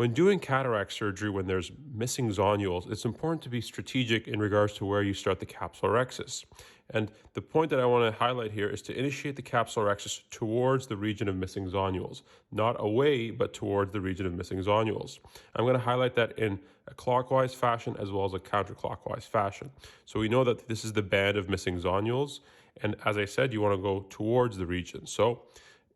When doing cataract surgery, when there's missing zonules, it's important to be strategic in regards to where you start the capsulorhexis. And the point that I want to highlight here is to initiate the capsulorhexis towards the region of missing zonules, not away, but towards the region of missing zonules. I'm going to highlight that in a clockwise fashion as well as a counterclockwise fashion. So we know that this is the band of missing zonules. And as I said, you want to go towards the region. So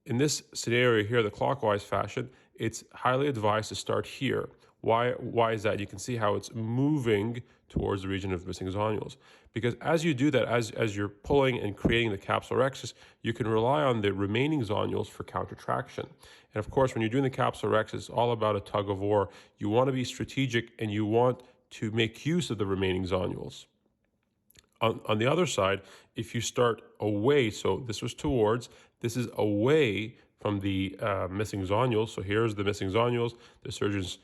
in this scenario here, the clockwise fashion, it's highly advised to start here. Why is that? You can see how it's moving towards the region of missing zonules. Because as you do that, as you're pulling and creating the capsulorhexis, you can rely on the remaining zonules for countertraction. And of course, when you're doing the capsulorhexis, it's all about a tug of war. You want to be strategic and you want to make use of the remaining zonules. On the other side, if you start away, so this was towards, this is away from the missing zonules. So here's the missing zonules. The surgeon's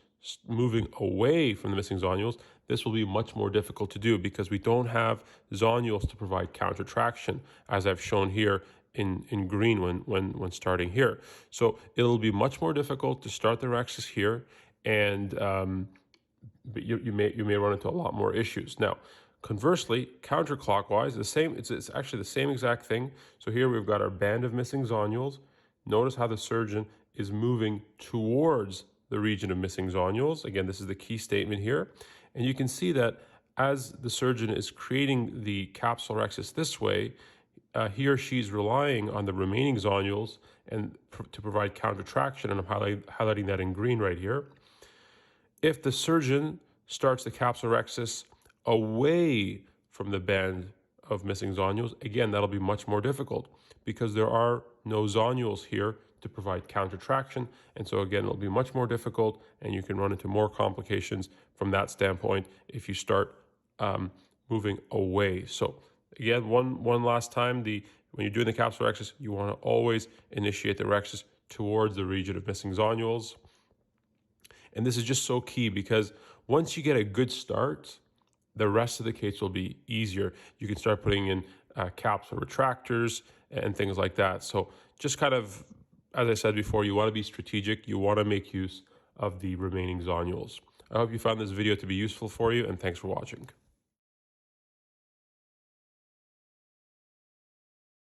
moving away from the missing zonules. This will be much more difficult to do because we don't have zonules to provide countertraction, as I've shown here in green when starting here. So it'll be much more difficult to start the rhexis here, and but you may run into a lot more issues. Now, conversely, counterclockwise, it's actually the same exact thing. So here we've got our band of missing zonules. Notice how the surgeon is moving towards the region of missing zonules. Again, this is the key statement here. And you can see that as the surgeon is creating the capsulorhexis this way, he or she is relying on the remaining zonules and to provide countertraction, and I'm highlighting that in green right here. If the surgeon starts the capsulorhexis away from the band of missing zonules, again, that'll be much more difficult because there are no zonules here to provide countertraction. And so again, it'll be much more difficult and you can run into more complications from that standpoint if you start moving away. So again, one last time, when you're doing the capsulorhexis, you want to always initiate the rhexis towards the region of missing zonules. And this is just so key because once you get a good start, the rest of the case will be easier. You can start putting in capsule retractors and things like that. So just kind of, as I said before, you want to be strategic. You want to make use of the remaining zonules. I hope you found this video to be useful for you, and thanks for watching.